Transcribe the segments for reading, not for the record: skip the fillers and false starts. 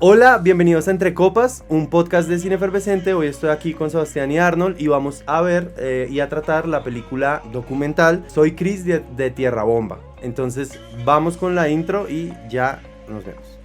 Hola, bienvenidos a Entre Copas, un podcast de cine efervescente. Hoy estoy aquí con Sebastián y Arnold y vamos a ver y a tratar la película documental Soy Chris de Tierra Bomba. Entonces vamos con la intro y ya nos vemos.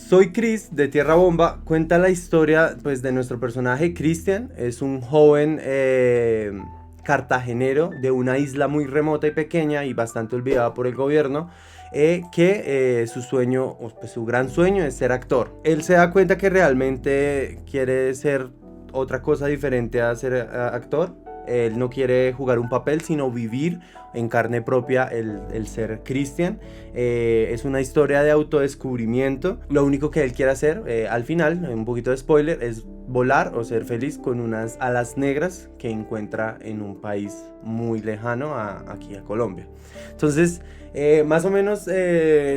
Soy Chris de Tierra Bomba cuenta la historia pues, de nuestro personaje Christian. Es un joven cartagenero de una isla muy remota y pequeña y bastante olvidada por el gobierno, que su sueño, pues, su gran sueño es ser actor. Él se da cuenta que realmente quiere ser otra cosa diferente a ser actor. Él no quiere jugar un papel, sino vivir en carne propia el ser Christian. Es una historia de autodescubrimiento. Lo único que él quiere hacer, al final, un poquito de spoiler, es volar o ser feliz con unas alas negras que encuentra en un país muy lejano aquí a Colombia. Entonces, más o menos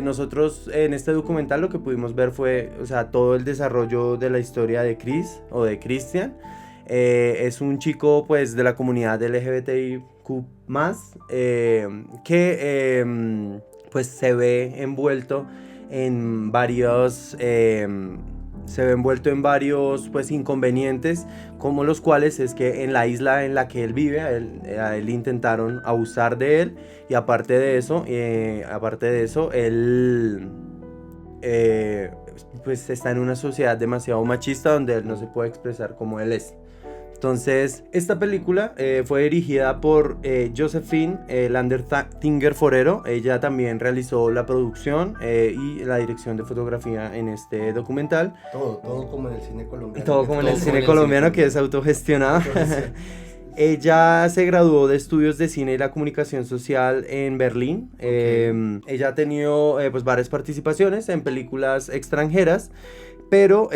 nosotros en este documental lo que pudimos ver fue, o sea, todo el desarrollo de la historia de Chris o de Christian. Es un chico pues de la comunidad LGBTIQ+, que pues se ve envuelto en varios pues inconvenientes, como los cuales es que en la isla en la que él vive a él intentaron abusar de él, y aparte de eso él pues está en una sociedad demasiado machista donde él no se puede expresar como él es. Entonces, esta película fue dirigida por Josephine Landertinger Forero. Ella también realizó la producción y la dirección de fotografía en este documental. Todo como en el cine colombiano. Todo como en el cine colombiano, que es autogestionado. Ella se graduó de estudios de cine y la comunicación social en Berlín. Okay. Ella ha tenido pues varias participaciones en películas extranjeras, pero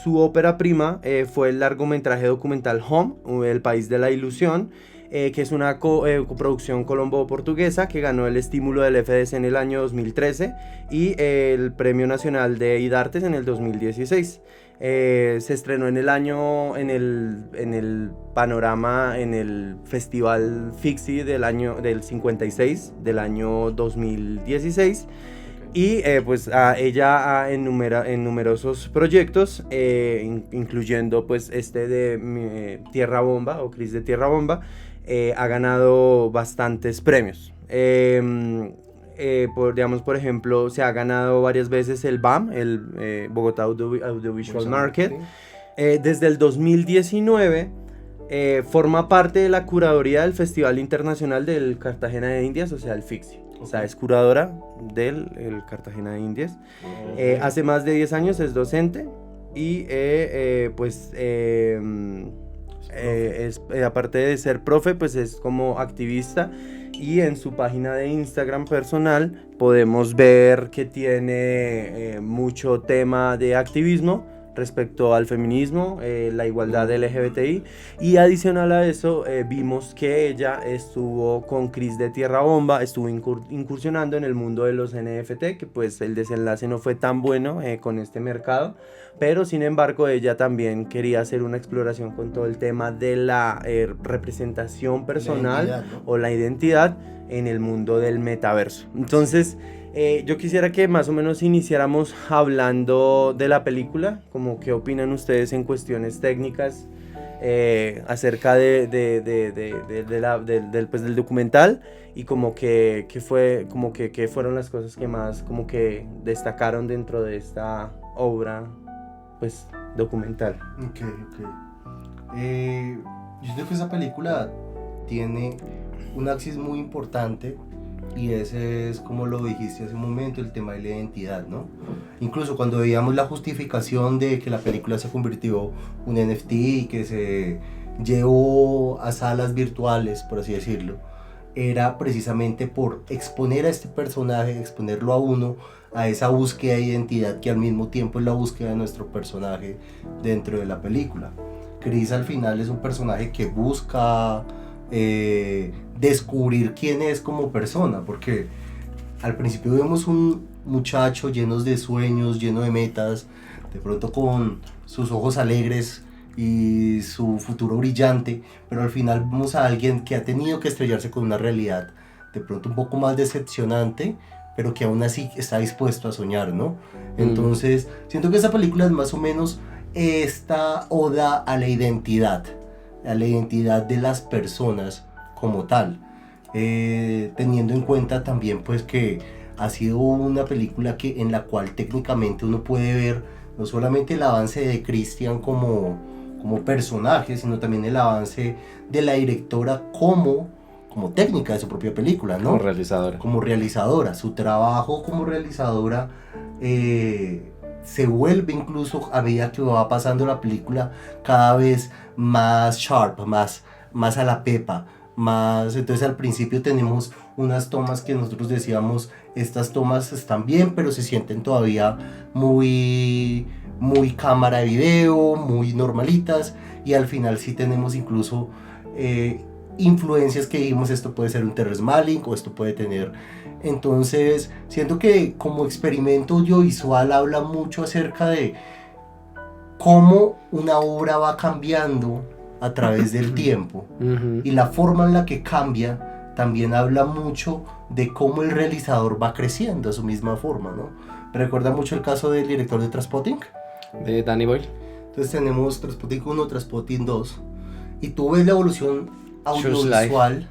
su ópera prima fue el largometraje documental Home, El País de la Ilusión, que es una coproducción colombo-portuguesa que ganó el estímulo del FDC en el año 2013 y el Premio Nacional de IDARTES en el 2016. Se estrenó en el panorama, en el Festival Fixi del 56 del año 2016. Y pues ella en numerosos proyectos, incluyendo pues este de Tierra Bomba o Chris de Tierra Bomba, ha ganado bastantes premios. Por ejemplo, se ha ganado varias veces el BAM, el Bogotá Audiovisual Market. Desde el 2019 forma parte de la curaduría del Festival Internacional del Cartagena de Indias, o sea, el FIXI. O sea, es curadora del Cartagena de Indias. Hace más de 10 años es docente y aparte de ser profe, pues es como activista. Y en su página de Instagram personal podemos ver que tiene mucho tema de activismo respecto al feminismo, la igualdad LGBTI, y adicional a eso vimos que ella estuvo con Chris de Tierra Bomba, estuvo incursionando en el mundo de los NFT, que pues el desenlace no fue tan bueno con este mercado, pero sin embargo ella también quería hacer una exploración con todo el tema de la representación personal, la identidad, ¿no? O la identidad en el mundo del metaverso. Entonces yo quisiera que más o menos iniciáramos hablando de la película, como qué opinan ustedes en cuestiones técnicas acerca del documental, y como que fueron las cosas que más como que destacaron dentro de esta obra pues documental. Ok. Yo creo que esa película tiene un axis muy importante Y ese es, como lo dijiste hace un momento, el tema de la identidad, ¿no? Incluso cuando veíamos la justificación de que la película se convirtió un NFT y que se llevó a salas virtuales, por así decirlo, era precisamente por exponer a este personaje, exponerlo a uno, a esa búsqueda de identidad que al mismo tiempo es la búsqueda de nuestro personaje dentro de la película. Chris al final es un personaje que busca descubrir quién es como persona, porque al principio vemos un muchacho lleno de sueños, lleno de metas, de pronto con sus ojos alegres y su futuro brillante, pero al final vemos a alguien que ha tenido que estrellarse con una realidad de pronto un poco más decepcionante, pero que aún así está dispuesto a soñar, ¿no? Entonces, siento que esa película es más o menos esta oda a la identidad de las personas como tal, teniendo en cuenta también pues que ha sido una película en la cual técnicamente uno puede ver no solamente el avance de Christian como personaje, sino también el avance de la directora como técnica de su propia película, ¿no? Como realizadora. Su trabajo como realizadora se vuelve, incluso a medida que va pasando la película, cada vez más sharp, más a la pepa, más. Entonces al principio tenemos unas tomas que nosotros decíamos, estas tomas están bien, pero se sienten todavía muy cámara de video, muy normalitas, y al final sí tenemos incluso influencias que dijimos, esto puede ser un Terrence Malick o esto puede tener. Entonces siento que como experimento audiovisual habla mucho acerca de cómo una obra va cambiando a través del tiempo, y la forma en la que cambia también habla mucho de cómo el realizador va creciendo a su misma forma, ¿no? Me recuerda mucho el caso del director de Trainspotting, de Danny Boyle. Entonces tenemos Trainspotting 1, Trainspotting 2, y tú ves la evolución audiovisual.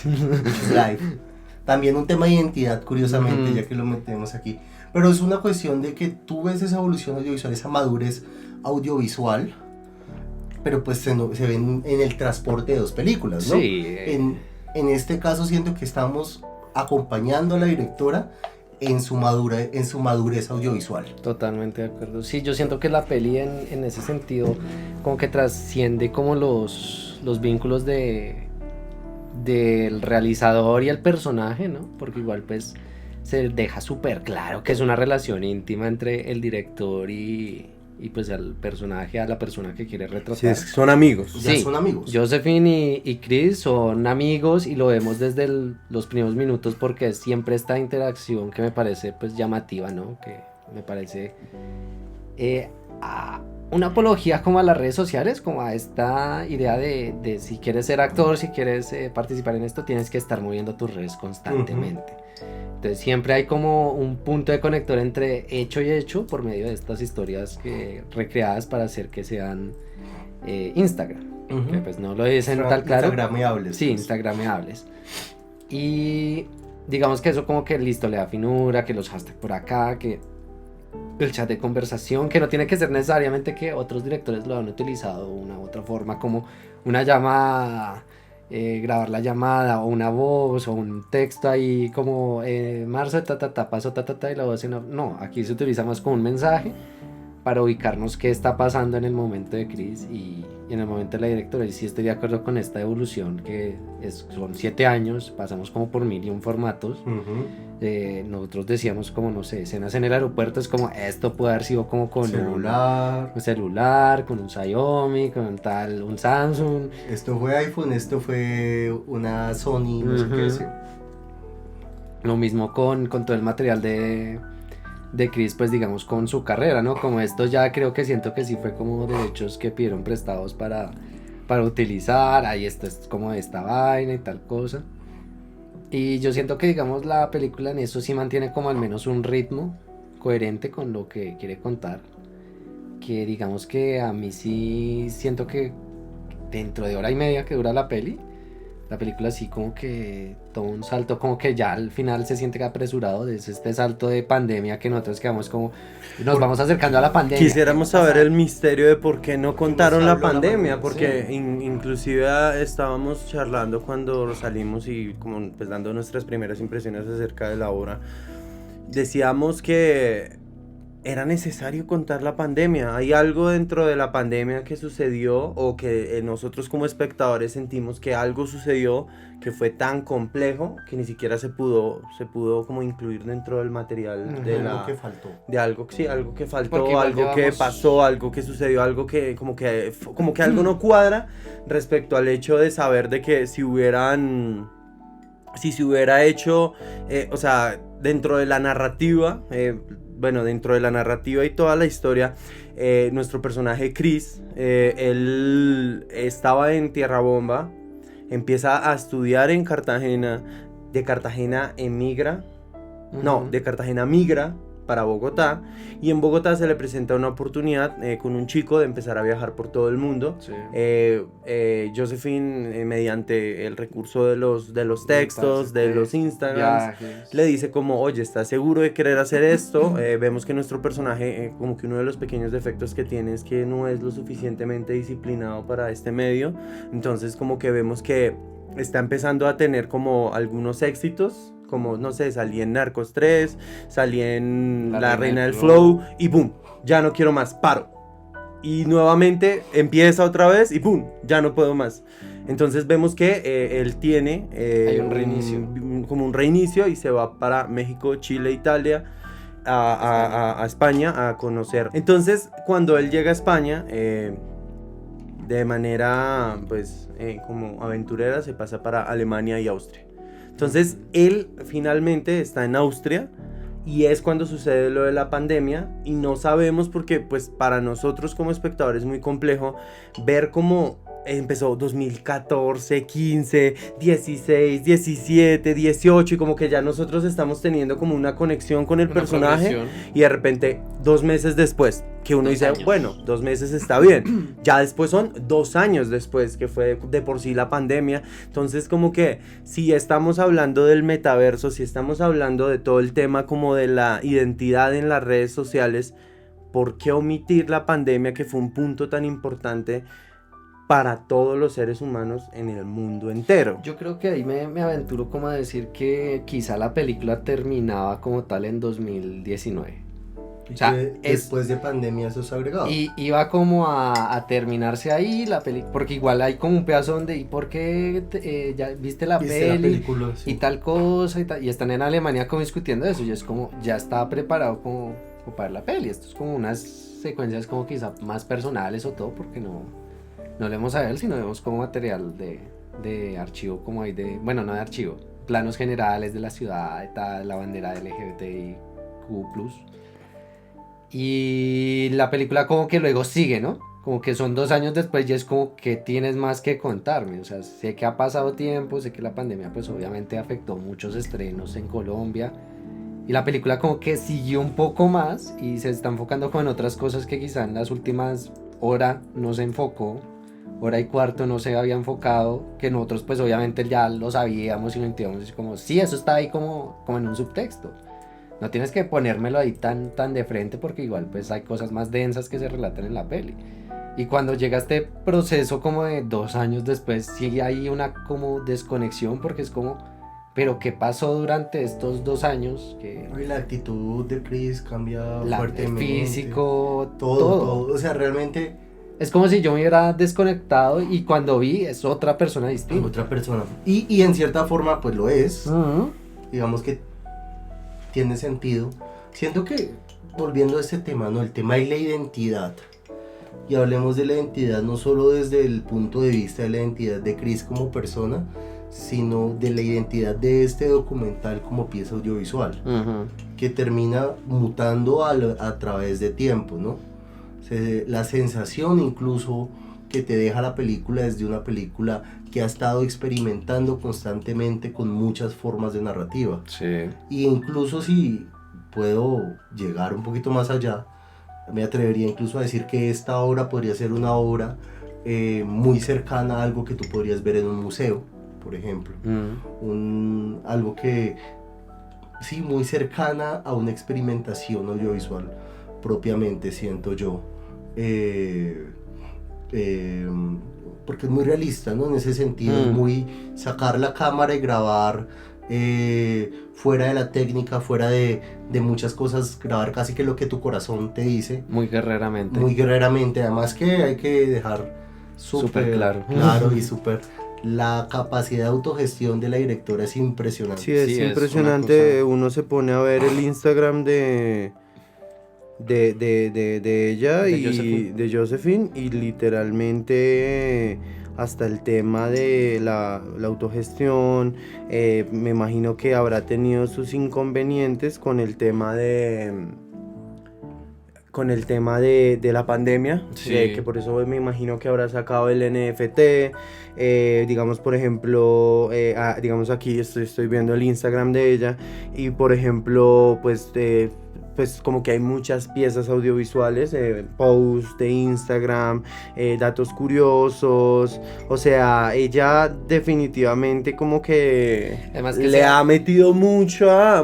Life. También un tema de identidad, curiosamente, ya que lo metemos aquí. Pero es una cuestión de que tú ves esa evolución audiovisual, esa madurez audiovisual, pero pues se ve en el transporte de dos películas, ¿no? Sí. En este caso siento que estamos acompañando a la directora en su madurez audiovisual. Totalmente de acuerdo. Sí, yo siento que la peli en ese sentido como que trasciende como los vínculos del realizador y el personaje, ¿no? Porque igual pues se deja súper claro que es una relación íntima entre el director y pues al personaje, a la persona que quiere retratar. Sí, son amigos. Ya son amigos. Josephine y Chris son amigos y lo vemos desde los primeros minutos, porque es siempre esta interacción que me parece pues llamativa, ¿no? Que me parece una apología como a las redes sociales, como a esta idea de si quieres ser actor, si quieres participar en esto, tienes que estar moviendo tus redes constantemente. Entonces siempre hay como un punto de conector entre hecho y hecho por medio de estas historias recreadas para hacer que sean Instagram. Que pues no lo dicen tal claro. Instagrameables. Sí, instagrameables. Y digamos que eso como que listo, le da finura, que los hashtags por acá, que el chat de conversación, que no tiene que ser necesariamente que otros directores lo han utilizado de una u otra forma, como una llamada, grabar la llamada, o una voz, o un texto ahí como Marzo, pasó, y la voz no, aquí se utiliza más como un mensaje para ubicarnos qué está pasando en el momento de Chris y en el momento de la directora. Y sí estoy de acuerdo con esta evolución, que son 7 años, pasamos como por 1001 formatos. Nosotros decíamos como, no sé, escenas en el aeropuerto, es como, esto puede haber sido como con un celular, con un Xiaomi, con un Samsung. Esto fue iPhone, esto fue una Sony, no sé qué sé. Lo mismo con todo el material de Chris, pues digamos con su carrera, ¿no? Como esto ya creo que siento que sí fue como derechos que pidieron prestados para utilizar, ahí esto es como de esta vaina y tal cosa. Y yo siento que digamos la película en eso sí mantiene como al menos un ritmo coherente con lo que quiere contar, que digamos que a mí sí siento que dentro de hora y media que dura la peli La película sí como que toma un salto, como que ya al final se siente apresurado, es este salto de pandemia que nosotros quedamos como, nos vamos acercando a la pandemia. Quisiéramos saber el misterio de por qué no contaron la pandemia, porque sí. inclusive estábamos charlando cuando salimos y como pues dando nuestras primeras impresiones acerca de la obra. Decíamos que era necesario contar la pandemia. ¿Hay algo dentro de la pandemia que sucedió o que nosotros como espectadores sentimos que algo sucedió que fue tan complejo que ni siquiera se pudo como incluir dentro del material de Algo que faltó. de algo, sí, algo que Porque faltó, igual algo que llevamos- pasó, algo que sucedió, algo que como que algo no cuadra respecto al hecho de saber de que si se hubiera hecho, o sea, dentro de la narrativa, dentro de la narrativa y toda la historia, nuestro personaje Chris, él estaba en Tierra Bomba, empieza a estudiar en Cartagena, de Cartagena emigra, de Cartagena migra para Bogotá, y en Bogotá se le presenta una oportunidad con un chico de empezar a viajar por todo el mundo. Sí. Josephine, mediante el recurso de los textos, de los Instagrams, viajes. le dice como, oye, ¿estás seguro de querer hacer esto? Vemos que nuestro personaje, como que uno de los pequeños defectos que tiene es que no es lo suficientemente disciplinado para este medio, entonces como que vemos que está empezando a tener como algunos éxitos, como, no sé, salí en Narcos 3, salí en La Reina del Flow, y boom, ya no quiero más, paro. Y nuevamente empieza otra vez y ¡pum! Ya no puedo más. Entonces vemos que él tiene hay un reinicio. como un reinicio y se va para México, Chile, Italia, a España a conocer. Entonces cuando él llega a España, de manera pues como aventurera, se pasa para Alemania y Austria. Entonces él finalmente está en Austria. Y es cuando sucede lo de la pandemia y no sabemos porque pues para nosotros como espectadores es muy complejo ver cómo empezó 2014, 15, 16, 17, 18 y como que ya nosotros estamos teniendo como una conexión con el personaje y de repente 2 meses después que uno dice, bueno, 2 meses está bien, ya después son 2 años después que fue de por sí la pandemia. Entonces como que si estamos hablando del metaverso, si estamos hablando de todo el tema como de la identidad en las redes sociales, ¿por qué omitir la pandemia que fue un punto tan importante para todos los seres humanos en el mundo entero? Yo creo que ahí me aventuro como a decir que quizá la película terminaba como tal en 2019. O sea, después de pandemia eso es agregado. Y iba como a terminarse ahí la película, porque igual hay como un pedazo donde, ¿y por qué ya viste la película? Sí. Y tal cosa, y están en Alemania como discutiendo eso, y es como, ya estaba preparado como para la peli. Esto es como unas secuencias como quizá más personales o todo, porque no leemos a él, sino vemos como material de archivo, como hay bueno, no de archivo, planos generales de la ciudad, tal, la bandera LGBTIQ+. Y la película como que luego sigue, ¿no? Como que son 2 años después y es como que tienes más que contarme. O sea, sé que ha pasado tiempo, sé que la pandemia pues obviamente afectó muchos estrenos en Colombia. Y la película como que siguió un poco más y se está enfocando como en otras cosas que quizá en las últimas horas no se enfocó. Hora y cuarto no se había enfocado, que nosotros pues obviamente ya lo sabíamos y lo entendíamos. Como, sí, eso está ahí como en un subtexto. No tienes que ponérmelo ahí tan de frente porque igual pues hay cosas más densas que se relatan en la peli. Y cuando llega este proceso como de 2 años después, sí hay una como desconexión porque es como, ¿pero qué pasó durante estos 2 años? Que la actitud de Chris cambia fuertemente. El físico, todo. O sea, realmente... Es como si yo me hubiera desconectado y cuando vi es otra persona distinta. Otra persona. Y en cierta forma pues lo es. Uh-huh. Digamos que tiene sentido. Siento que, volviendo a este tema, ¿no? El tema de la identidad. Y hablemos de la identidad no solo desde el punto de vista de la identidad de Chris como persona, sino de la identidad de este documental como pieza audiovisual. Uh-huh. Que termina mutando a través de tiempo, ¿no? La sensación incluso que te deja la película es de una película que ha estado experimentando constantemente con muchas formas de narrativa. Sí. Y incluso si puedo llegar un poquito más allá, me atrevería incluso a decir que esta obra podría ser una obra muy cercana a algo que tú podrías ver en un museo. por ejemplo. Algo que, sí, muy cercana a una experimentación audiovisual propiamente, siento yo. Porque es muy realista, ¿no? En ese sentido, es muy sacar la cámara y grabar fuera de la técnica, fuera de muchas cosas, grabar casi que lo que tu corazón te dice. Muy guerreramente. Muy guerreramente, además que hay que dejar súper claro y súper... La capacidad de autogestión de la directora es impresionante. Sí, es impresionante. Uno se pone a ver el Instagram de ella de Josephine, y literalmente hasta el tema de la autogestión, me imagino que habrá tenido sus inconvenientes con el tema de la pandemia, sí. Que por eso me imagino que habrá sacado el NFT, digamos por ejemplo, digamos aquí estoy viendo el Instagram de ella, y por ejemplo pues como que hay muchas piezas audiovisuales, posts de Instagram, datos curiosos, o sea, ella definitivamente como que le ha metido mucha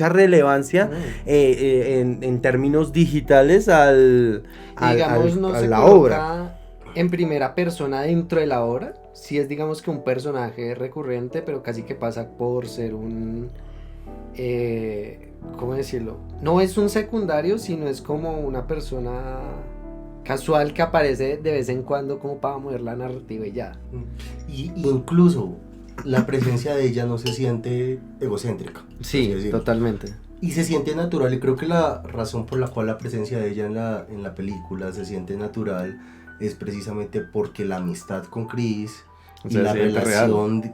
relevancia en términos digitales a la obra. En primera persona dentro de la obra, sí es digamos que un personaje recurrente, pero casi que pasa por ser un... ¿cómo decirlo? No es un secundario, sino es como una persona casual que aparece de vez en cuando como para mover la narrativa y ya. Y incluso la presencia de ella no se siente egocéntrica. Sí, totalmente. Y se siente natural, y creo que la razón por la cual la presencia de ella en la película se siente natural es precisamente porque la amistad con Chris y la relación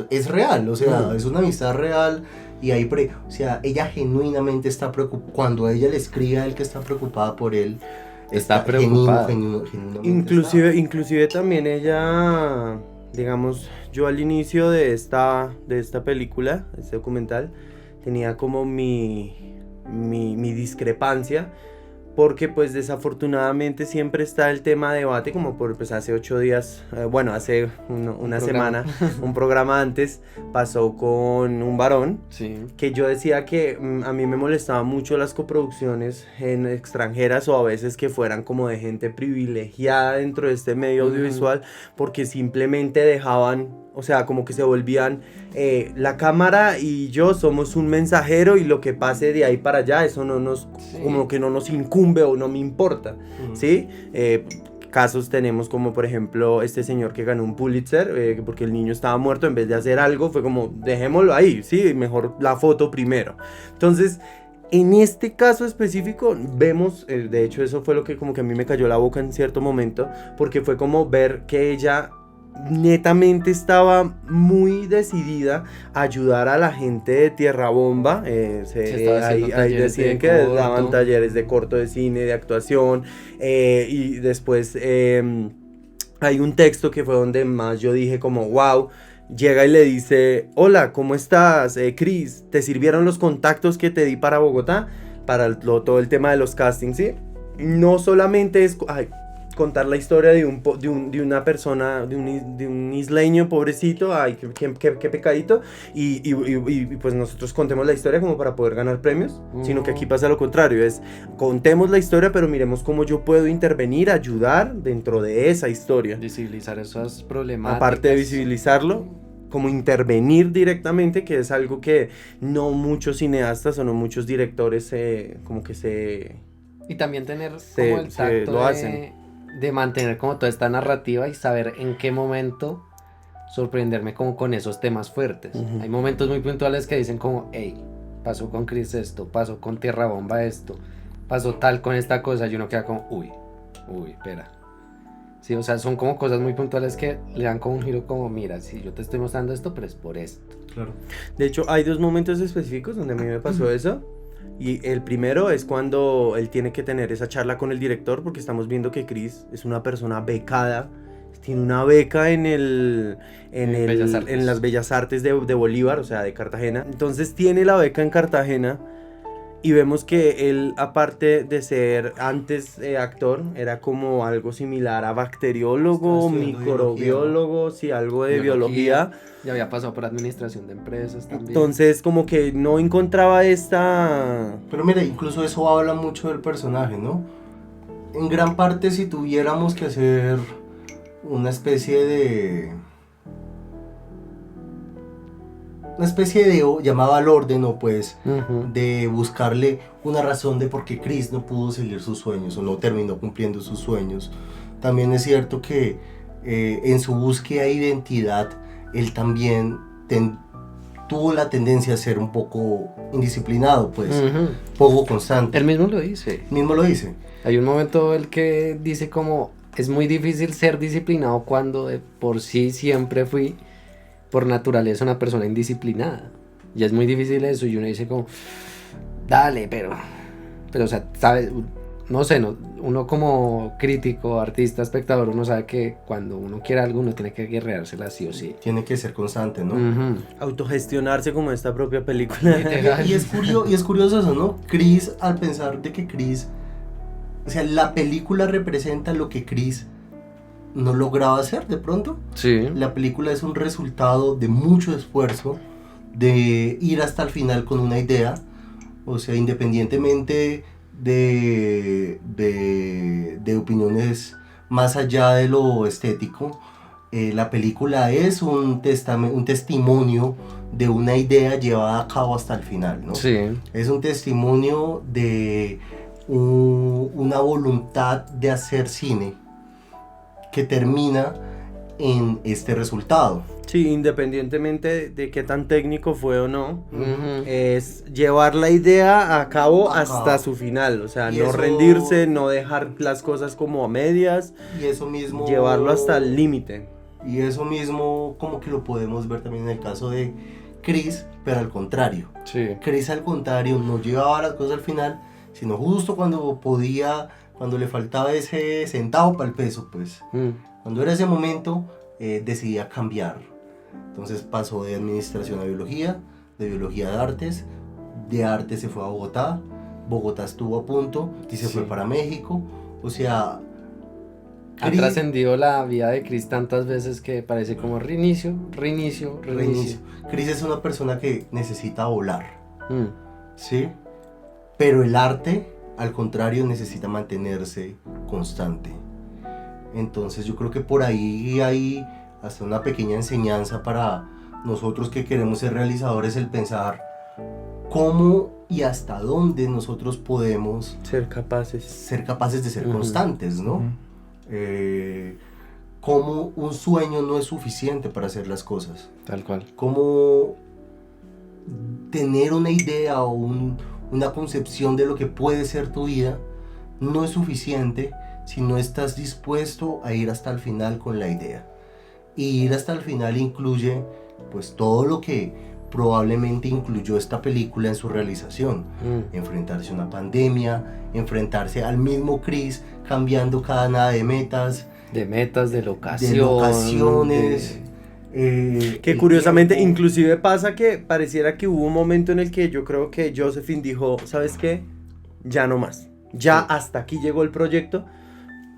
es real, o sea, es una amistad real, y ahí o sea, ella genuinamente está preocupada. Cuando a ella le escribe a él que está preocupada por él, está preocupada. Inclusive también ella, digamos, yo al inicio de esta película, este documental, tenía como mi discrepancia, porque pues desafortunadamente siempre está el tema de debate, como pues hace 8 días, hace una semana, un programa antes, pasó con un varón, sí, que yo decía que a mí me molestaban mucho las coproducciones en extranjeras, o a veces que fueran como de gente privilegiada dentro de este medio audiovisual, porque simplemente dejaban, o sea, como que se volvían, la cámara y yo somos un mensajero, y lo que pase de ahí para allá, eso no nos, como que no nos incumbe o no me importa, ¿sí? Casos tenemos como por ejemplo este señor que ganó un Pulitzer, porque el niño estaba muerto, en vez de hacer algo fue como dejémoslo ahí, sí, mejor la foto primero. Entonces, en este caso específico vemos, de hecho eso fue lo que como que a mí me cayó la boca en cierto momento, porque fue como ver que ella netamente estaba muy decidida a ayudar a la gente de Tierra Bomba. Ahí deciden que daban talleres de corto, de cine, de actuación, y después hay un texto que fue donde más yo dije como wow. Llega y le dice: hola, ¿cómo estás, Chris? ¿Te sirvieron los contactos que te di para Bogotá? Para todo el tema de los castings, ¿sí? No solamente es contar la historia de una persona, de un isleño pobrecito, ay, qué pecadito, y pues nosotros contemos la historia como para poder ganar premios, sino que aquí pasa lo contrario, es contemos la historia, pero miremos cómo yo puedo intervenir, ayudar dentro de esa historia. Visibilizar esas problemáticas. Aparte de visibilizarlo, como intervenir directamente, que es algo que no muchos cineastas o no muchos directores como que se... Y también tener como el tacto lo hacen. De mantener como toda esta narrativa y saber en qué momento sorprenderme como con esos temas fuertes. Hay momentos muy puntuales que dicen como, hey, pasó con Chris esto, pasó con Tierra Bomba esto, pasó tal con esta cosa, y uno queda como, uy, espera. Sí, o sea, son como cosas muy puntuales que le dan como un giro como, mira, si yo te estoy mostrando esto, pero es por esto. Claro. De hecho, hay 2 momentos específicos donde a mí me pasó eso. Y el primero es cuando él tiene que tener esa charla con el director, porque estamos viendo que Chris es una persona becada, tiene una beca en las Bellas Artes de Bolívar, o sea, de Cartagena. Entonces tiene la beca en Cartagena, y vemos que él, aparte de ser antes actor, era como algo similar a bacteriólogo, Estaba estudiando microbiólogo, sí, algo de biología. Ya había pasado por administración de empresas también. Entonces como que no encontraba esta... Pero mira, incluso eso habla mucho del personaje, ¿no? En gran parte, si tuviéramos que hacer una especie de llamado al orden, o pues de buscarle una razón de por qué Chris no pudo seguir sus sueños o no terminó cumpliendo sus sueños. También es cierto que en su búsqueda de identidad él también tuvo la tendencia a ser un poco indisciplinado, pues poco constante. Él mismo lo dice. Mismo lo dice. Hay un momento el que dice como es muy difícil ser disciplinado cuando de por sí siempre fui por naturaleza una persona indisciplinada. Y es muy difícil eso y uno dice como, dale, pero o sea, ¿sabes? No sé, uno como crítico, artista, espectador, uno sabe que cuando uno quiere algo uno tiene que guerreársela sí o sí. Tiene que ser constante, ¿no? Autogestionarse como esta propia película. Y es curioso eso, ¿no? Chris, al pensar de que Chris, o sea, la película representa lo que Chris no lograba hacer de pronto. Sí. La película es un resultado de mucho esfuerzo, de ir hasta el final con una idea, o sea, independientemente de opiniones más allá de lo estético, la película es un testimonio de una idea llevada a cabo hasta el final, ¿no? Sí. Es un testimonio de una voluntad de hacer cine que termina en este resultado. Sí, independientemente de qué tan técnico fue o no, es llevar la idea a cabo hasta su final, o sea, Y no eso- rendirse, no dejar las cosas como a medias, Y eso mismo... llevarlo hasta el límite. Y eso mismo como que lo podemos ver también en el caso de Chris, pero al contrario. Sí. Chris al contrario no llevaba las cosas al final, sino justo cuando podía, cuando le faltaba ese centavo para el peso, pues. Cuando era ese momento, decidía cambiar. Entonces pasó de administración a biología, de biología a artes, de artes se fue a Bogotá, Bogotá estuvo a punto y se fue para México. O sea, Ha trascendido la vida de Chris tantas veces que parece como reinicio. Chris es una persona que necesita volar, Mm. ¿sí? Pero el arte, al contrario, necesita mantenerse constante. Entonces yo creo que por ahí hay hasta una pequeña enseñanza para nosotros que queremos ser realizadores, el pensar cómo y hasta dónde nosotros podemos Ser capaces. ser capaces de ser constantes, ¿no? Cómo un sueño no es suficiente para hacer las cosas. Tal cual. Cómo tener una idea o una concepción de lo que puede ser tu vida no es suficiente si no estás dispuesto a ir hasta el final con la idea. Y ir hasta el final incluye pues todo lo que probablemente incluyó esta película en su realización. Enfrentarse a una pandemia, enfrentarse al mismo Chris cambiando cada nada de metas, De locación. de locaciones. Que el curiosamente, tiempo. inclusive pasa que pareciera que hubo un momento en el que yo creo que Josephine dijo, ¿sabes qué? Ya no más. Ya hasta aquí llegó el proyecto,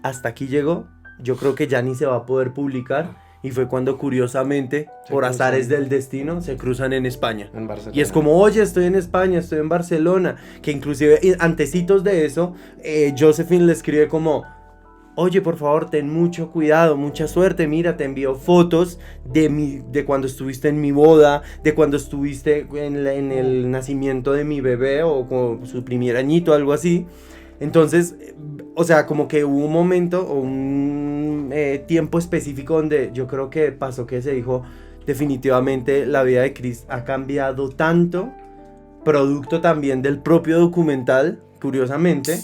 hasta aquí llegó, yo creo que ya ni se va a poder publicar. Y fue cuando curiosamente, por azares del destino, se cruzan en España. En Barcelona. Y es como, oye, estoy en España, estoy en Barcelona. Que inclusive, antecitos de eso, Josephine le escribe como, oye, por favor, ten mucho cuidado, mucha suerte. Mira, te envío fotos de cuando estuviste en mi boda, de cuando estuviste en el nacimiento de mi bebé o con su primer añito, algo así. Entonces, o sea, como que hubo un momento o un tiempo específico donde yo creo que pasó que se dijo, definitivamente la vida de Chris ha cambiado tanto, producto también del propio documental, curiosamente,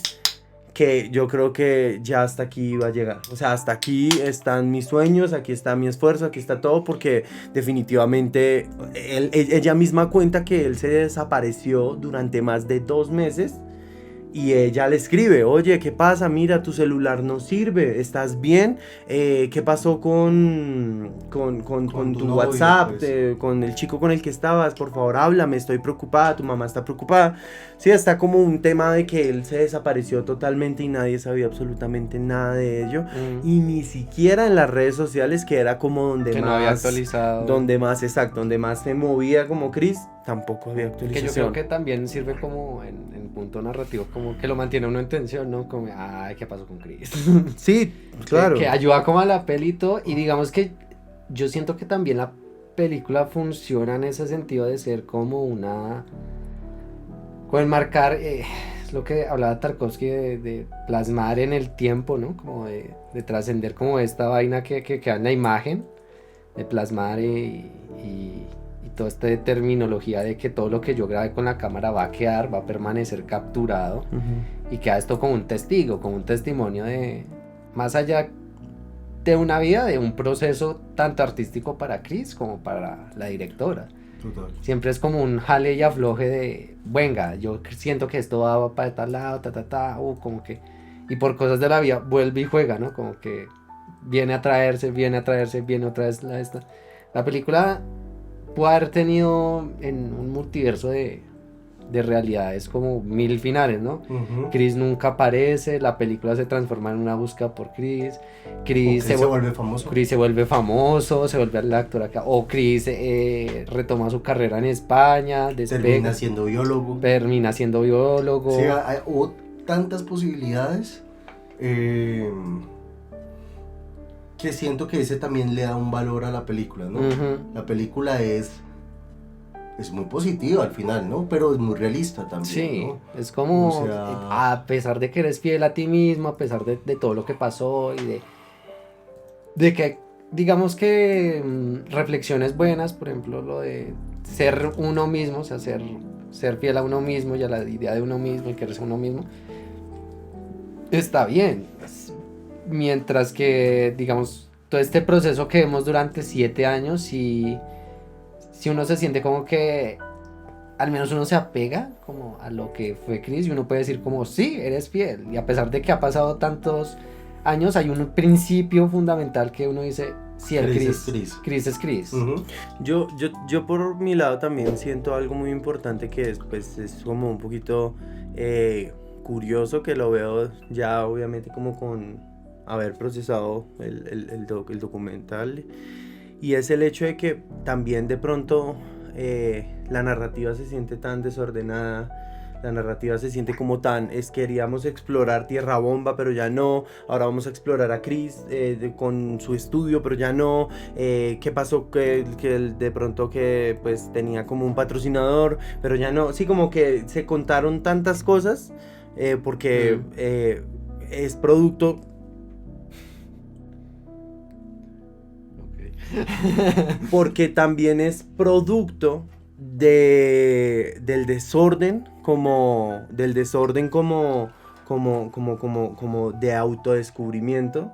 que yo creo que ya hasta aquí iba a llegar. O sea, hasta aquí están mis sueños, aquí está mi esfuerzo, aquí está todo, porque definitivamente ella misma cuenta que él se desapareció durante más de 2 meses. Y ella le escribe, oye, ¿qué pasa? Mira, tu celular no sirve, ¿estás bien? ¿Qué pasó con tu tu novio, WhatsApp? pues. Con el chico con el que estabas, por favor, háblame, estoy preocupada, tu mamá está preocupada. Sí, está como un tema de que él se desapareció totalmente y nadie sabía absolutamente nada de ello. Y ni siquiera en las redes sociales, que era como donde que más... no había actualizado. Donde más, exacto, donde más se movía como Chris, tampoco había Que actualización. yo creo que también sirve como en punto narrativo, como que lo mantiene uno en tensión, ¿no? Como, ay, ¿qué pasó con Chris? Sí, claro. Que ayuda como a la peli y todo, y digamos que yo siento que también la película funciona en ese sentido de ser como una... Como enmarcar, es lo que hablaba Tarkovsky de plasmar en el tiempo, ¿no? Como de trascender como esta vaina que queda en la imagen, de plasmar y toda esta terminología de que todo lo que yo grabe con la cámara va a quedar, va a permanecer capturado y queda esto como un testigo, como un testimonio de, más allá de una vida, de un proceso tanto artístico para Chris como para la directora. Total. Siempre es como un jale y afloje de, venga, yo siento que esto va para tal lado, como que, y por cosas de la vida vuelve y juega, ¿no? Como que viene a traerse, viene otra vez la película puede haber tenido en un multiverso de realidades como 1000 finales, ¿no? Chris nunca aparece, la película se transforma en una búsqueda por Chris. Chris se vuelve famoso. Chris se vuelve famoso, se vuelve el actor acá. O Chris retoma su carrera en España, termina siendo biólogo. Sí, hubo tantas posibilidades que siento que ese también le da un valor a la película, ¿no? La película es muy positiva al final, ¿no? Pero es muy realista también, sí, ¿no? es como, O sea... a pesar de que eres fiel a ti mismo, a pesar de todo lo que pasó y de que, digamos que reflexiones buenas, por ejemplo, lo de ser uno mismo, o sea, ser fiel a uno mismo y a la idea de uno mismo y quererse uno mismo, está bien. Mientras que, digamos, todo este proceso que vemos durante 7 años y si uno se siente como que al menos uno se apega como a lo que fue Chris y uno puede decir como sí, eres fiel, y a pesar de que ha pasado tantos años hay un principio fundamental que uno dice sí, el Chris es Chris. Yo por mi lado también siento algo muy importante que es, pues, es como un poquito curioso, que lo veo ya obviamente como con haber procesado el documental, y es el hecho de que también de pronto la narrativa se siente tan desordenada, la narrativa se siente como tan, queríamos explorar Tierra Bomba pero ya no, ahora vamos a explorar a Chris con su estudio pero ya no, qué pasó que de pronto que pues tenía como un patrocinador pero ya no, sí, como que se contaron tantas cosas porque es producto porque también es producto del desorden como de autodescubrimiento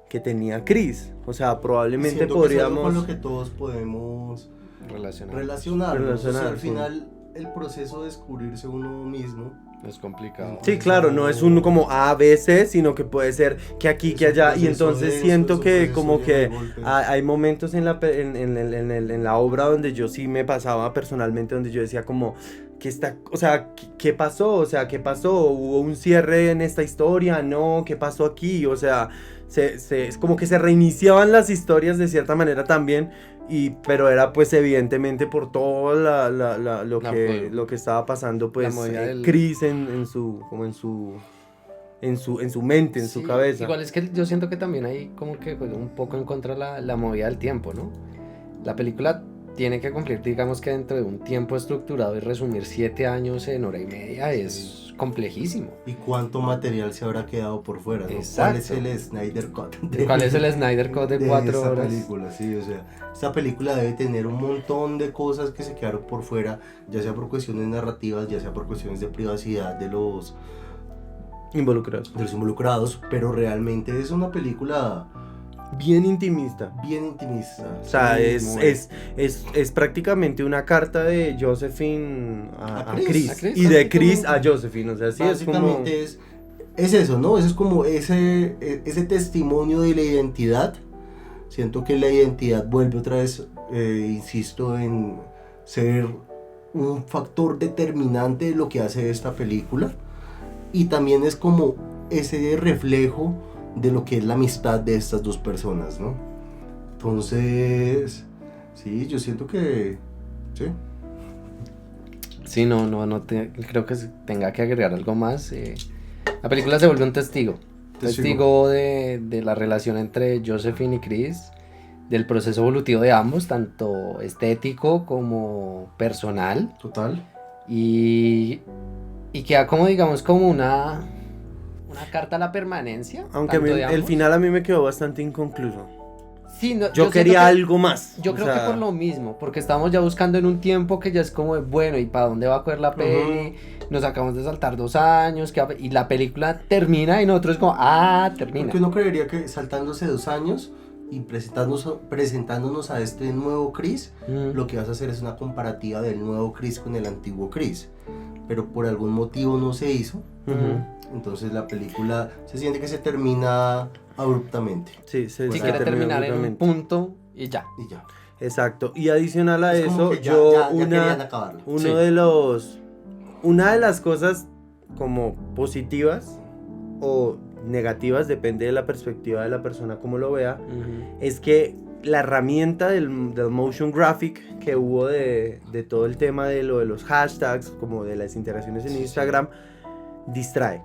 que tenía Chris. O sea, probablemente siento podríamos... que es algo con lo que todos podemos relacionarnos. O sea, al final el proceso de descubrirse uno mismo es complicado. Sí, claro, no es uno como A, B, C, sino que puede ser que aquí, que allá, y entonces siento que como que hay momentos en la obra donde yo sí me pasaba personalmente, donde yo decía como, o sea, ¿qué pasó? O sea, ¿qué pasó? ¿Hubo un cierre en esta historia? No, ¿qué pasó aquí? O sea, es como que se reiniciaban las historias de cierta manera también, pero era pues evidentemente por todo lo que estaba pasando pues Chris en su mente, en su cabeza. Igual es que yo siento que también hay como que pues, un poco en contra la movida del tiempo, ¿no? La película tiene que cumplir, digamos que dentro de un tiempo estructurado, y resumir 7 años en hora y media es complejísimo. ¿Y cuánto material se habrá quedado por fuera, ¿no? Exacto. ¿Cuál es el Snyder Cut? ¿Cuál es el Snyder Cut de 4 horas? Película, sí, o sea, esta película debe tener un montón de cosas que se quedaron por fuera, ya sea por cuestiones narrativas, ya sea por cuestiones de privacidad de los involucrados, pero realmente es una película bien intimista. Bien intimista. O sea, Sí, es prácticamente una carta de Josephine a Chris. A Chris, Y de Chris a básicamente. Josephine. O sea, sí es como... Básicamente es eso, ¿no? Eso es como ese testimonio de la identidad. Siento que la identidad vuelve otra vez, insisto, en ser un factor determinante de lo que hace esta película. Y también es como ese reflejo de lo que es la amistad de estas dos personas, ¿no? Entonces, sí, yo siento que... Sí. Sí, creo que tenga que agregar algo más. La película se vuelve un testigo de la relación entre Josephine y Chris, del proceso evolutivo de ambos, tanto estético como personal, Total. y queda como, digamos, como una carta a la permanencia. Aunque tanto de el ambos. final a mí me quedó bastante inconcluso. Sí, no, Yo siento quería que- algo más. Yo o creo sea, que por lo mismo, porque estábamos ya buscando en un tiempo que ya es como, bueno, ¿y para dónde va a coger la peli? Nos acabamos de saltar 2 años, y la película termina y nosotros como, termina. Porque uno creería que saltándose 2 años y presentándonos a este nuevo Chris, lo que vas a hacer es una comparativa del nuevo Chris con el antiguo Chris. Pero por algún motivo no se hizo. ujú. Entonces la película se siente que se termina abruptamente. Sí, Si se quiere terminó terminar en un abruptamente. punto y ya. Y ya. Exacto. Y adicional a Es como eso, que ya yo querían acabarlo. una de las cosas como positivas o negativas, depende de la perspectiva de la persona como lo vea, es que la herramienta del motion graphic que hubo de todo el tema de lo de los hashtags, como de las interacciones en Instagram, distrae.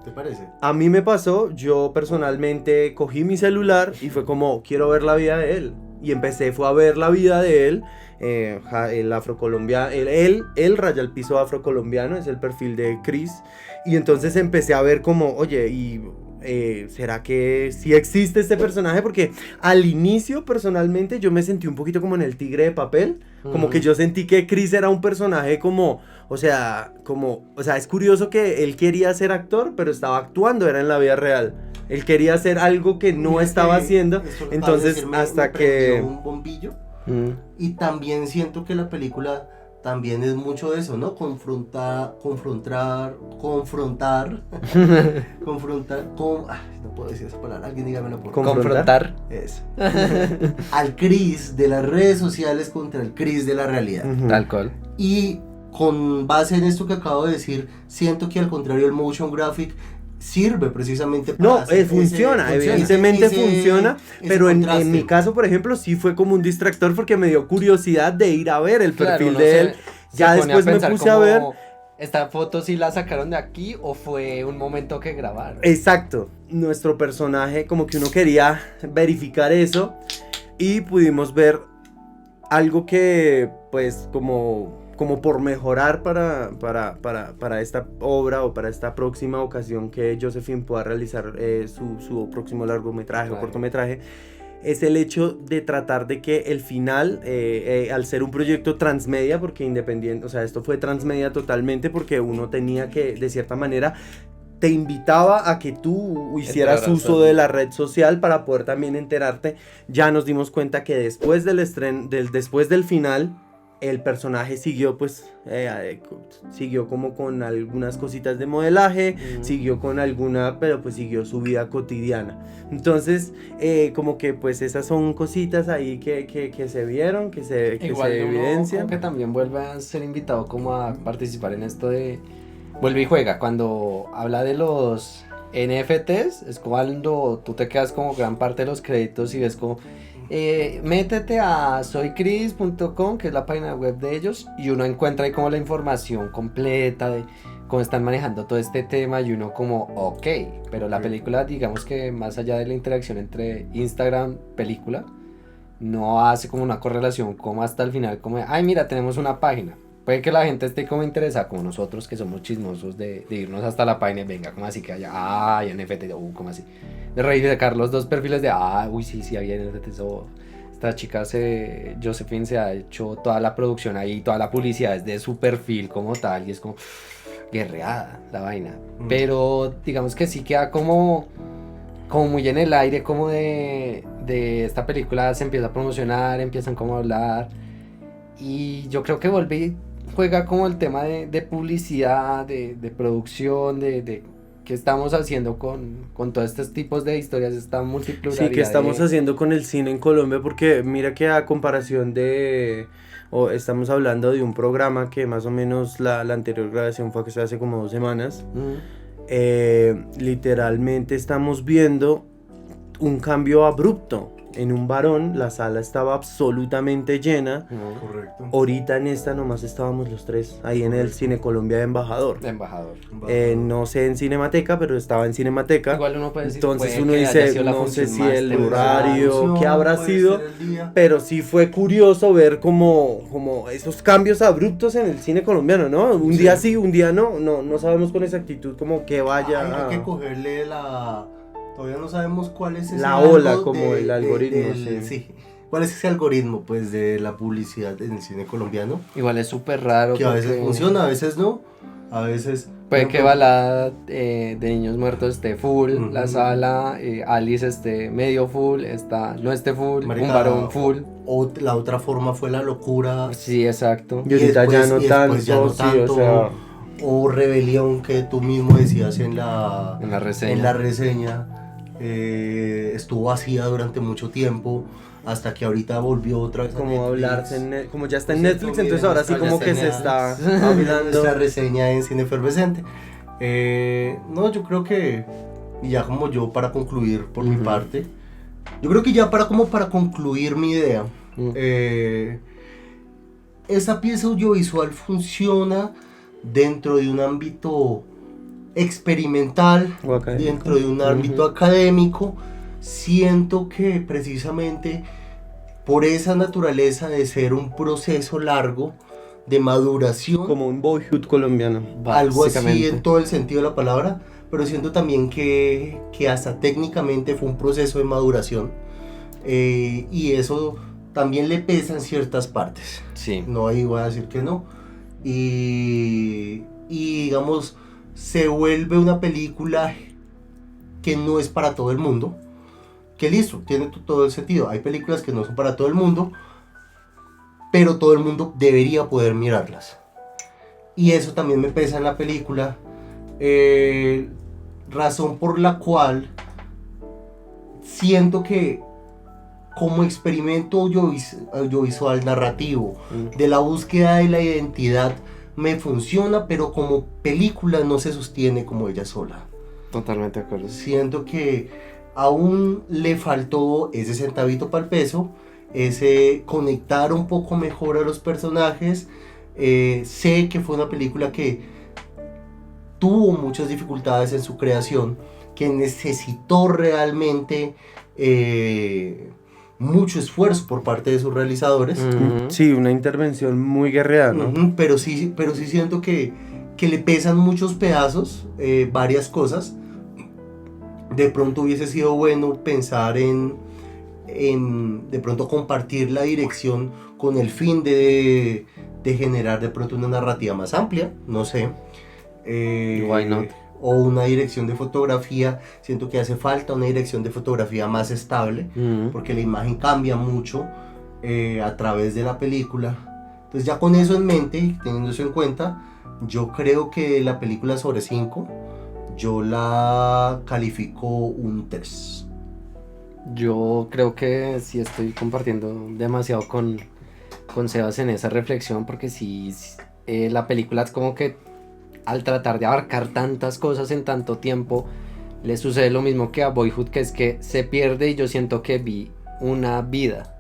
¿Te parece? A mí me pasó, yo personalmente cogí mi celular y fue como, quiero ver la vida de él. Y fue a ver la vida de él, el afrocolombiano, él raya el piso afrocolombiano, es el perfil de Chris. Y entonces empecé a ver como, oye, ¿será que sí existe este personaje? Porque al inicio, personalmente, yo me sentí un poquito como en el Tigre de Papel. Como que yo sentí que Chris era un personaje como, o sea, es curioso que él quería ser actor, pero estaba actuando, era en la vida real. Él quería hacer algo que no Mira estaba que haciendo, esto lo acabas de entonces decir, hasta me prendió que... un bombillo. Mm. Y también siento que la película también es mucho de eso, ¿no? Confrontar, no puedo decir esa palabra, alguien dígamelo por favor. Confrontar. Eso. Al Chris de las redes sociales contra el Chris de la realidad. Ujú. Tal cual. Y con base en esto que acabo de decir, siento que al contrario el motion graphic sirve precisamente para No, hacer funciona, evidentemente funciona, pero en mi caso, por ejemplo, sí fue como un distractor porque me dio curiosidad de ir a ver el perfil uno de él. Ya se pone después me pensar puse a como, ver. ¿esta foto sí la sacaron de aquí o fue un momento que grabaron? Exacto, nuestro personaje, como que uno quería verificar eso y pudimos ver algo que, pues, como por mejorar para esta obra o para esta próxima ocasión que Josephine pueda realizar su próximo largometraje Claro. o cortometraje, es el hecho de tratar de que el final, al ser un proyecto transmedia, porque independiente, o sea, esto fue transmedia totalmente porque uno tenía que, de cierta manera, te invitaba a que tú hicieras Entraras uso de la red social para poder también enterarte. Ya nos dimos cuenta que después del después del final, el personaje siguió siguió como con algunas cositas de modelaje, siguió con pero pues siguió su vida cotidiana. Entonces, como que pues esas son cositas ahí que se vieron, que se evidencian. Como que también vuelve a ser invitado como a participar en esto de... Vuelve y juega. Cuando habla de los NFTs, es cuando tú te quedas como gran parte de los créditos y ves como... métete a soychris.com, que es la página web de ellos, y uno encuentra ahí como la información completa de cómo están manejando todo este tema, y uno como, ok, pero la película, digamos que más allá de la interacción entre Instagram, película, no hace como una correlación como hasta el final, como, ay mira, tenemos una página. Puede que la gente esté como interesada, como nosotros que somos chismosos de irnos hasta la página y venga, como así que haya, ay, NFT, como así. De revisar los dos perfiles de, uy, sí, había NFT, esta chica, Josephine, se ha hecho toda la producción ahí, toda la publicidad desde su perfil como tal, y es como guerreada la vaina. Pero digamos que sí queda como como muy en el aire, como de esta película se empieza a promocionar, empiezan como a hablar, y yo creo que vuelve y juega como el tema de publicidad, de producción, de qué estamos haciendo con todos estos tipos de historias, esta multipluralidad. Sí, que estamos haciendo con el cine en Colombia, porque mira que a comparación estamos hablando de un programa que más o menos la anterior grabación fue que hace como 2 semanas. Literalmente estamos viendo un cambio abrupto. En Un Varón la sala estaba absolutamente llena. Correcto. Ahorita en esta nomás estábamos los 3 ahí en el Cine Colombia de Embajador. Embajador. No sé en Cinemateca, pero estaba en Cinemateca. Igual uno puede decir, entonces puede uno que haya dice, sido la no sé función si más el temprana. horario, qué habrá Puede sido, ser el día. pero sí fue curioso ver como esos cambios abruptos en el cine colombiano, ¿no? Un día sí, un día no sabemos con exactitud como que vaya. Hay que cogerle todavía no sabemos cuál es ese La ola, algo como el algoritmo, sí. ¿Cuál es ese algoritmo, pues, de la publicidad en el cine colombiano? Igual es súper raro. Que a veces porque funciona, a veces no. A veces... puede por que ejemplo, Balada de Niños Muertos esté full, Ujú. la sala, Alice esté medio full, no esté full, marica, Un Varón full. O la otra forma fue La Locura. Sí, exacto. Y ahorita ya no después ya no tanto, sí, tanto. o sea. O Rebelión, que tú mismo decías en la reseña. En la reseña. Estuvo vacía durante mucho tiempo. Hasta que ahorita volvió otra vez a Como Netflix. hablarse, como ya está en Pues Netflix, miren, entonces ahora sí nuestra como que se reseña- está hablando. Nuestra reseña en Cine Efervescente. No, yo creo que, y ya como yo para concluir por mi Ujú. parte, yo creo que ya para concluir mi idea, Mm. esa pieza audiovisual funciona dentro de un ámbito experimental, O académico. dentro de un ámbito Ujú. académico. Siento que precisamente por esa naturaleza de ser un proceso largo de maduración, Como un Boyhood colombiano. algo así Básicamente. en todo el sentido de la palabra, pero siento también que hasta técnicamente fue un proceso de maduración, y eso también le pesa en ciertas partes, Sí. no ahí voy a decir que no, y digamos se vuelve una película que no es para todo el mundo, que listo, tiene todo el sentido, hay películas que no son para todo el mundo, pero todo el mundo debería poder mirarlas. Y eso también me pesa en la película, razón por la cual siento que como experimento audiovisual narrativo de la búsqueda de la identidad me funciona, pero como película no se sostiene como ella sola. Totalmente de acuerdo. Siento que aún le faltó ese centavito para el peso, ese conectar un poco mejor a los personajes. Sé que fue una película que tuvo muchas dificultades en su creación, que necesitó realmente mucho esfuerzo por parte de sus realizadores. Ujú. Sí, una intervención muy guerrera, ¿no? Ujú, pero sí siento que le pesan muchos pedazos, varias cosas. De pronto hubiese sido bueno pensar en de pronto compartir la dirección con el fin de generar de pronto una narrativa más amplia, no sé. Why not? O una dirección de fotografía. Siento que hace falta una dirección de fotografía más estable, Ujú. porque la imagen cambia mucho a través de la película. Entonces ya con eso en mente y teniendo eso en cuenta, yo creo que la película sobre 5 yo la califico un 3. Yo creo que sí estoy compartiendo demasiado con Sebas en esa reflexión, porque sí, la película es como que al tratar de abarcar tantas cosas en tanto tiempo, le sucede lo mismo que a Boyhood, que es que se pierde, y yo siento que vi una vida,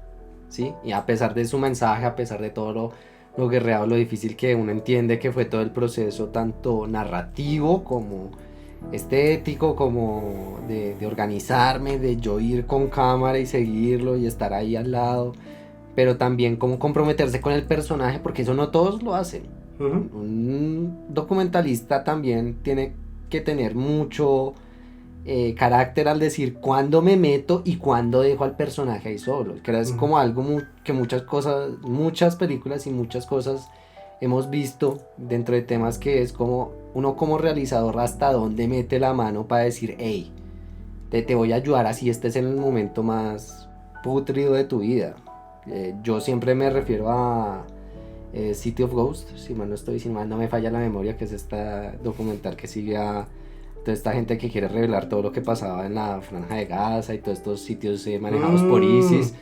¿sí? Y a pesar de su mensaje, a pesar de todo lo guerreado, lo difícil que uno entiende que fue todo el proceso, tanto narrativo como estético, como de organizarme, de yo ir con cámara y seguirlo y estar ahí al lado, pero también como comprometerse con el personaje, porque eso no todos lo hacen. Un documentalista también tiene que tener mucho carácter al decir cuándo me meto y cuándo dejo al personaje ahí solo. Que es como algo que muchas películas y muchas cosas hemos visto dentro de temas, que es como uno como realizador hasta dónde mete la mano para decir, hey, te voy a ayudar así estés en el momento más pútrido de tu vida. Yo siempre me refiero a City of Ghosts, si mal no me falla la memoria, que es esta documental que sigue a toda esta gente que quiere revelar todo lo que pasaba en la Franja de Gaza y todos estos sitios manejados por ISIS,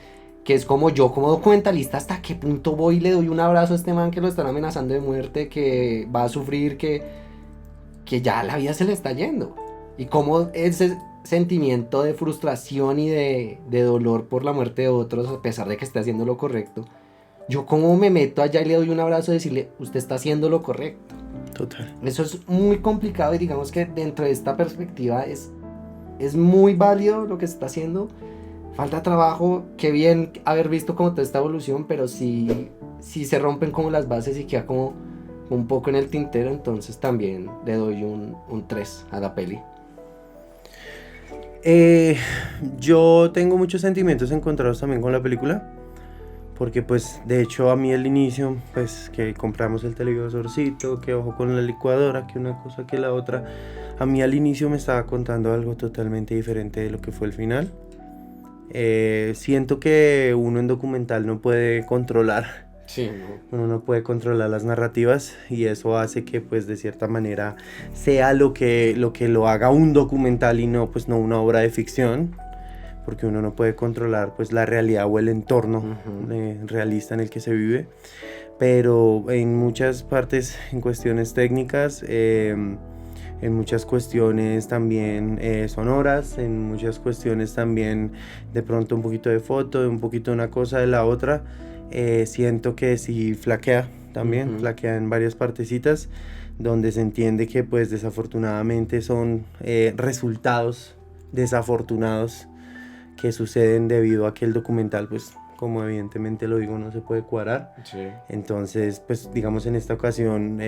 que es como yo como documentalista hasta qué punto voy y le doy un abrazo a este man que lo están amenazando de muerte, que va a sufrir, que ya la vida se le está yendo, y cómo ese sentimiento de frustración y de dolor por la muerte de otros, a pesar de que esté haciendo lo correcto, yo como me meto allá y le doy un abrazo y decirle, usted está haciendo lo correcto. Total. Eso es muy complicado, y digamos que dentro de esta perspectiva es muy válido lo que se está haciendo. Falta trabajo, qué bien haber visto como toda esta evolución, pero si se rompen como las bases y queda como un poco en el tintero, entonces también le doy un 3 a la peli. Yo tengo muchos sentimientos encontrados también con la película, porque pues de hecho a mí el inicio, pues que compramos el televisorcito, que ojo con la licuadora, que una cosa que la otra, a mí al inicio me estaba contando algo totalmente diferente de lo que fue el final. Siento que uno en documental no puede controlar. Sí, Uno no puede controlar las narrativas, y eso hace que pues de cierta manera sea lo que lo haga un documental y no una obra de ficción, porque uno no puede controlar pues la realidad o el entorno realista en el que se vive. Pero en muchas partes, en cuestiones técnicas, en muchas cuestiones también sonoras, en muchas cuestiones también de pronto un poquito de foto, un poquito de una cosa de la otra, siento que sí flaquea también, flaquea en varias partecitas, donde se entiende que pues desafortunadamente son resultados desafortunados que suceden debido a que el documental, pues como evidentemente lo digo, no se puede cuadrar. sí. Entonces pues digamos en esta ocasión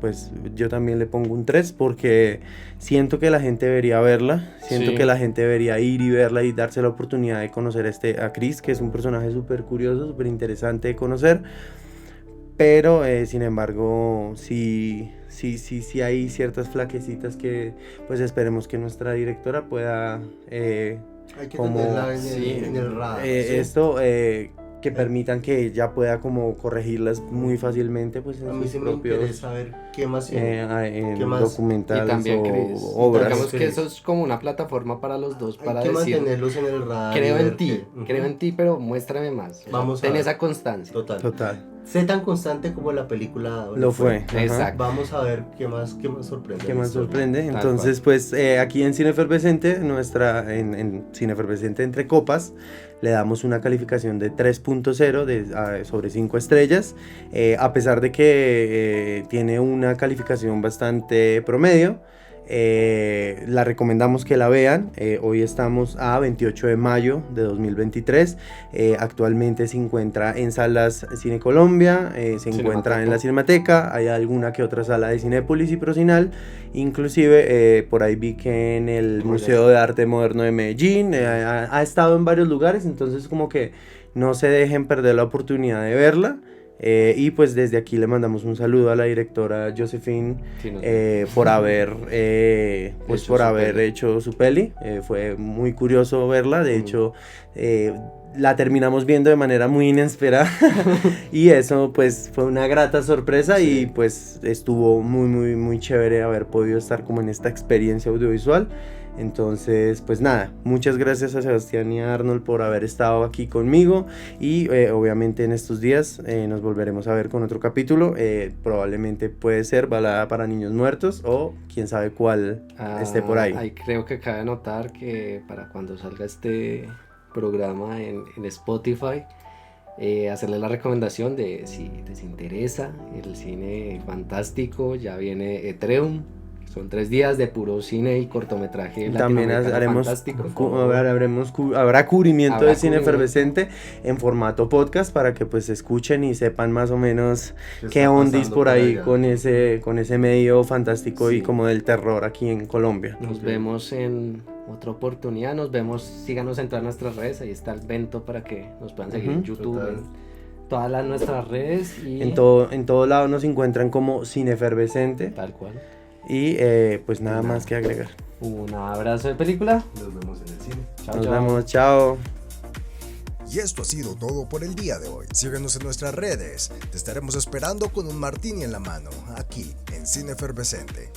pues yo también le pongo un 3, porque siento que la gente debería verla, siento Sí. que la gente debería ir y verla y darse la oportunidad de conocer a Chris, que es un personaje súper curioso, súper interesante de conocer, pero sin embargo sí hay ciertas flaquecitas que pues esperemos que nuestra directora pueda Hay que como tenerla sí, en el radar. esto que permitan que ella pueda como corregirlas muy fácilmente pues en A mí sus sí me propios interesa ver qué más en ¿Qué más? documentales Y también o Chris, obras. digamos que Chris. eso es como una plataforma para los dos, para hay que decir, mantenerlos en el radar. y creo ver en ti, que- creo en ti, pero muéstrame más. Vamos a Ten ver. esa constancia. Total. Sé tan constante como la película Lo fue. Ajá. Exacto. Vamos a ver qué más sorprende. ¿Qué la más historia. sorprende? Tal Entonces, pues aquí en Cine Efervescente, en Cine Efervescente Entre Copas, le damos una calificación de 3.0 sobre 5 estrellas, a pesar de que tiene una calificación bastante promedio. La recomendamos que la vean. Hoy estamos a 28 de mayo de 2023. Actualmente se encuentra en salas Cine Colombia, se encuentra en la Cinemateca, hay alguna que otra sala de Cinépolis y Procinal, inclusive por ahí vi que en el Museo de Arte Moderno de Medellín, ha estado en varios lugares, entonces como que no se dejen perder la oportunidad de verla. Y pues desde aquí le mandamos un saludo a la directora Josephine Sí, nos- por haber pues Hecho por su haber peli. hecho su peli. Fue muy curioso verla, de hecho la terminamos viendo de manera muy inesperada y eso pues fue una grata sorpresa. Sí. Y pues estuvo muy chévere haber podido estar como en esta experiencia audiovisual. Entonces, pues nada, muchas gracias a Sebastián y a Arnold por haber estado aquí conmigo, y obviamente en estos días nos volveremos a ver con otro capítulo, probablemente puede ser Balada para Niños Muertos o quién sabe cuál esté por ahí. Ahí creo que cabe notar que para cuando salga este programa en Spotify, hacerle la recomendación de si les interesa el cine fantástico, ya viene Etreum. Son 3 días de puro cine y cortometraje También latinoamericano haremos fantástico. habrá cubrimiento Habrá de cine cubrimiento. efervescente en formato podcast para que pues escuchen y sepan más o menos ¿Qué qué está ondis pasando por ahí allá? con ese medio fantástico y Sí. como del terror aquí en Colombia. Nos vemos en otra oportunidad, síganos en todas nuestras redes, ahí está el Bento para que nos puedan seguir en Ujú. YouTube, Total. en todas nuestras redes y En todo lado nos encuentran como Cine Efervescente. tal cual. Y pues nada más que agregar. Un abrazo de película. Nos vemos en el cine. Chao, Nos chao. vemos, chao. Y esto ha sido todo por el día de hoy. Síguenos en nuestras redes. Te estaremos esperando con un martini en la mano, aquí en Cine Efervescente.